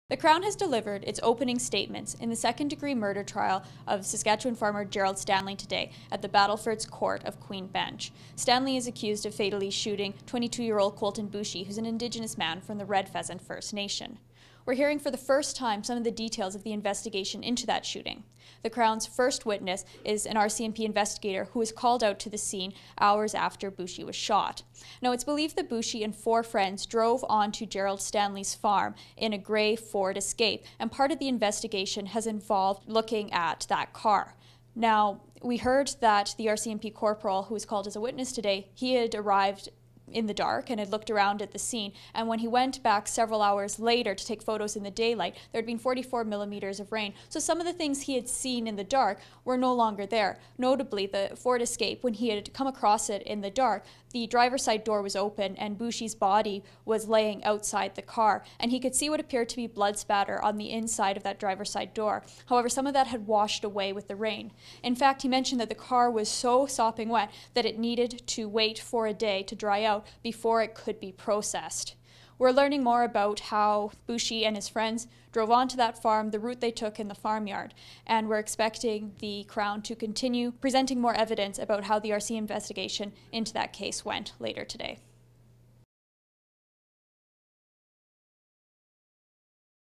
The Crown has delivered its opening statements in the second-degree murder trial of Saskatchewan farmer Gerald Stanley today at the Battleford's Court of Queen Bench. Stanley is accused of fatally shooting 22-year-old Colten Boushie, who's an Indigenous man from the Red Pheasant First Nation. We're hearing for the first time some of the details of the investigation into that shooting. The Crown's first witness is an RCMP investigator who was called out to the scene hours after Boushie was shot. Now, it's believed that Boushie and 4 friends drove onto Gerald Stanley's farm in a grey Ford Escape, and part of the investigation has involved looking at that car. Now, we heard that the RCMP corporal who was called as a witness today, he had arrived in the dark and had looked around at the scene, and when he went back several hours later to take photos in the daylight, there had been 44 millimeters of rain. So some of the things he had seen in the dark were no longer there. Notably, the Ford Escape, when he had come across it in the dark, the driver's side door was open and Boushie's body was laying outside the car, and he could see what appeared to be blood spatter on the inside of that driver's side door. However, some of that had washed away with the rain. In fact, he mentioned that the car was so sopping wet that it needed to wait for a day to dry out before it could be processed. We're learning more about how Boushie and his friends drove onto that farm, the route they took in the farmyard, and we're expecting the Crown to continue presenting more evidence about how the RC investigation into that case went later today.